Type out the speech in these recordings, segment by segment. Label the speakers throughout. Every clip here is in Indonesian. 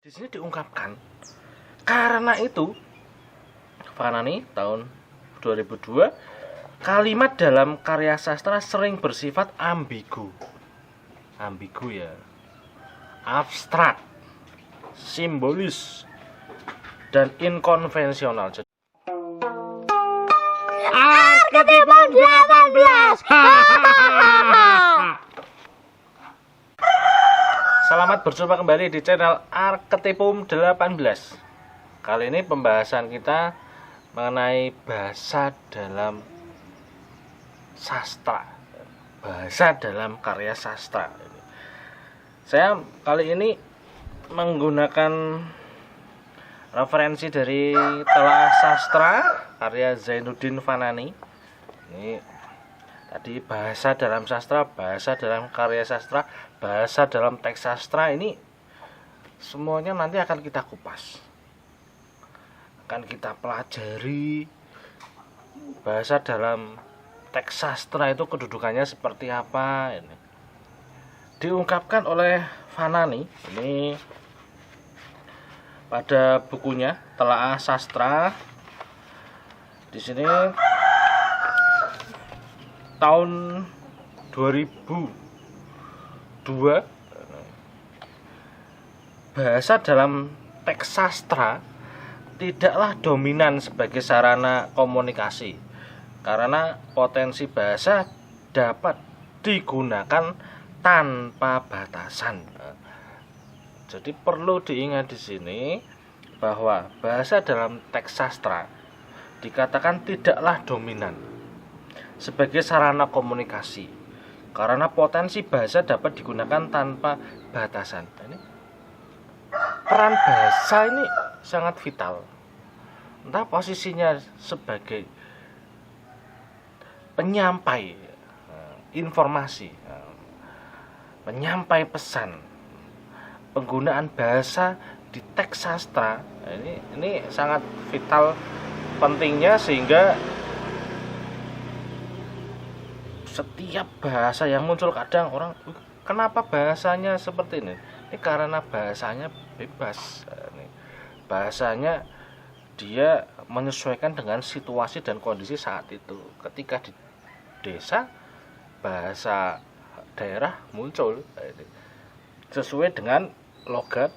Speaker 1: Di sini diungkapkan karena itu Fanani tahun 2002 kalimat dalam karya sastra sering bersifat ambigu ya, abstrak, simbolis, dan inkonvensional.
Speaker 2: Arketipum 18.
Speaker 1: Selamat berjumpa kembali di channel Arketipum 18. Kali ini pembahasan kita mengenai bahasa dalam sastra, bahasa dalam karya sastra. Saya kali ini menggunakan referensi dari Telaah Sastra karya Zainuddin Fanani. Ini tadi bahasa dalam sastra, bahasa dalam karya sastra, bahasa dalam teks sastra, ini semuanya nanti akan kita kupas, akan kita pelajari. Bahasa dalam teks sastra itu kedudukannya seperti apa, ini diungkapkan oleh Fanani ini pada bukunya Telaah Sastra. Di sini tahun 2002, bahasa dalam teks sastra tidaklah dominan sebagai sarana komunikasi karena potensi bahasa dapat digunakan tanpa batasan. Jadi perlu diingat di sini bahwa bahasa dalam teks sastra dikatakan tidaklah dominan sebagai sarana komunikasi karena potensi bahasa dapat digunakan tanpa batasan. Ini peran bahasa ini sangat vital. Entah posisinya sebagai penyampai informasi, penyampai pesan, penggunaan bahasa di teks sastra ini sangat vital pentingnya, sehingga setiap bahasa yang muncul kadang orang, kenapa bahasanya seperti ini? Ini karena bahasanya bebas. Bahasanya dia menyesuaikan dengan situasi dan kondisi saat itu. Ketika di desa, bahasa daerah muncul sesuai dengan logat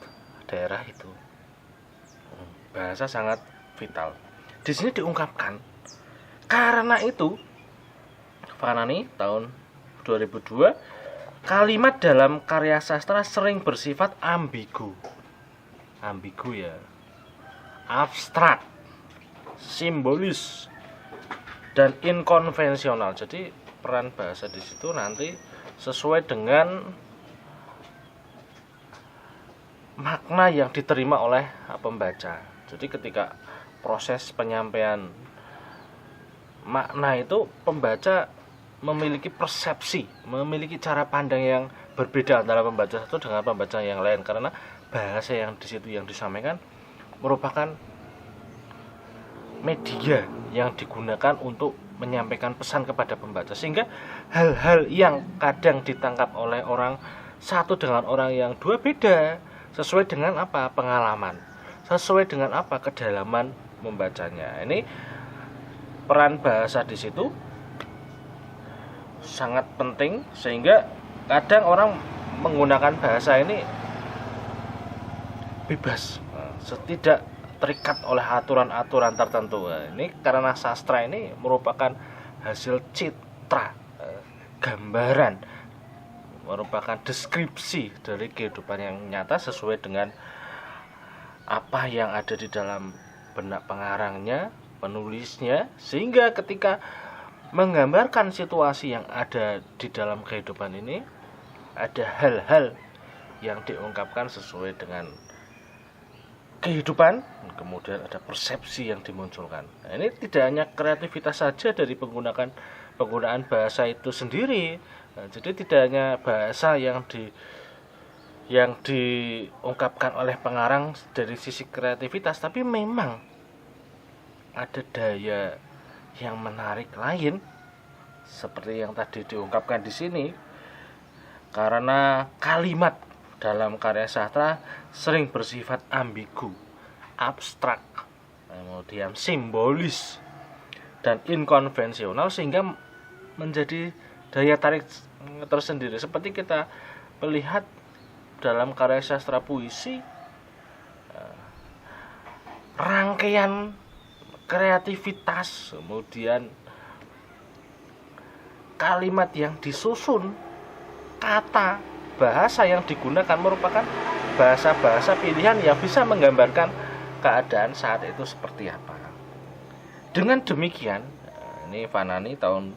Speaker 1: daerah itu. Bahasa sangat vital. Di sini diungkapkan karena itu Fanani tahun 2002 kalimat dalam karya sastra sering bersifat ambigu ya, abstrak, simbolis, dan inkonvensional. Jadi peran bahasa di situ nanti sesuai dengan makna yang diterima oleh pembaca. Jadi ketika proses penyampaian makna itu, pembaca memiliki persepsi, memiliki cara pandang yang berbeda antara pembaca satu dengan pembaca yang lain, karena bahasa yang di situ yang disampaikan merupakan media yang digunakan untuk menyampaikan pesan kepada pembaca, sehingga hal-hal yang kadang ditangkap oleh orang satu dengan orang yang dua beda, sesuai dengan apa? Pengalaman, sesuai dengan apa? Kedalaman membacanya. Ini peran bahasa di situ sangat penting, sehingga kadang orang menggunakan bahasa ini bebas, tidak terikat oleh aturan-aturan tertentu. Ini karena sastra ini merupakan hasil citra, gambaran, merupakan deskripsi dari kehidupan yang nyata sesuai dengan apa yang ada di dalam benak pengarangnya, penulisnya, sehingga ketika menggambarkan situasi yang ada di dalam kehidupan ini, ada hal-hal yang diungkapkan sesuai dengan kehidupan, kemudian ada persepsi yang dimunculkan. Nah, ini tidak hanya kreativitas saja dari penggunaan bahasa itu sendiri. Nah, jadi tidak hanya bahasa yang diungkapkan oleh pengarang dari sisi kreativitas, tapi memang ada daya yang menarik lain seperti yang tadi diungkapkan di sini, karena kalimat dalam karya sastra sering bersifat ambigu, abstrak, kemudian simbolis dan inkonvensional, sehingga menjadi daya tarik tersendiri. Seperti kita melihat dalam karya sastra puisi, rangkaian kreativitas, kemudian kalimat yang disusun, kata, bahasa yang digunakan merupakan bahasa-bahasa pilihan yang bisa menggambarkan keadaan saat itu seperti apa. Dengan demikian, ini Fanani tahun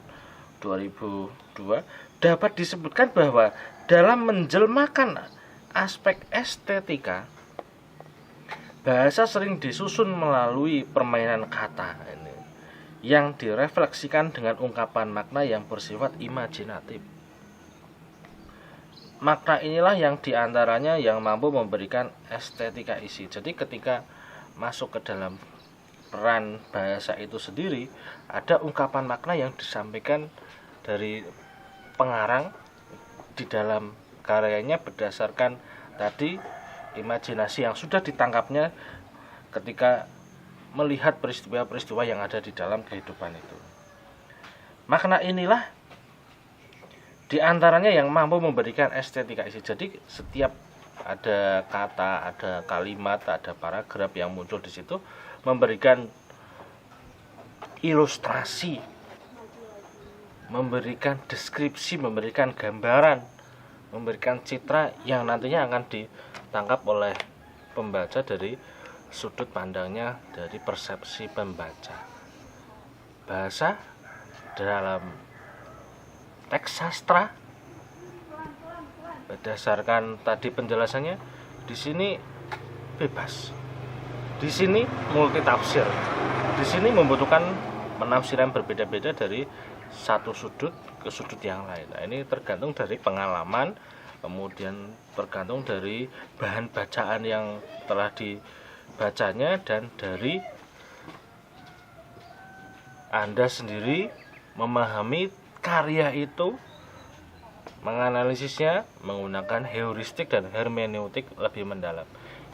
Speaker 1: 2002, dapat disebutkan bahwa dalam menjelmakan aspek estetika, bahasa sering disusun melalui permainan kata ini, yang direfleksikan dengan ungkapan makna yang bersifat imajinatif. Makna inilah yang diantaranya yang mampu memberikan estetika isi. Jadi ketika masuk ke dalam peran bahasa itu sendiri, ada ungkapan makna yang disampaikan dari pengarang di dalam karyanya berdasarkan tadi imajinasi yang sudah ditangkapnya ketika melihat peristiwa-peristiwa yang ada di dalam kehidupan itu. Makna inilah diantaranya yang mampu memberikan estetika isi. Jadi setiap ada kata, ada kalimat, ada paragraf yang muncul di situ memberikan ilustrasi, memberikan deskripsi, memberikan gambaran, memberikan citra yang nantinya akan ditangkap oleh pembaca dari sudut pandangnya, dari persepsi pembaca. Bahasa dalam teks sastra berdasarkan tadi penjelasannya di sini bebas. Di sini multitafsir. Di sini membutuhkan penafsiran berbeda-beda dari satu sudut ke sudut yang lain. Nah, ini tergantung dari pengalaman, kemudian tergantung dari bahan bacaan yang telah dibacanya, dan dari Anda sendiri memahami karya itu, menganalisisnya menggunakan heuristik dan hermeneutik lebih mendalam.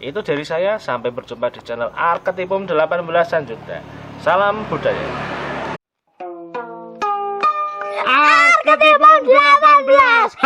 Speaker 1: Itu dari saya, sampai berjumpa di channel Arketipum 18 selanjutnya. Salam budaya.
Speaker 2: Arketipum 18.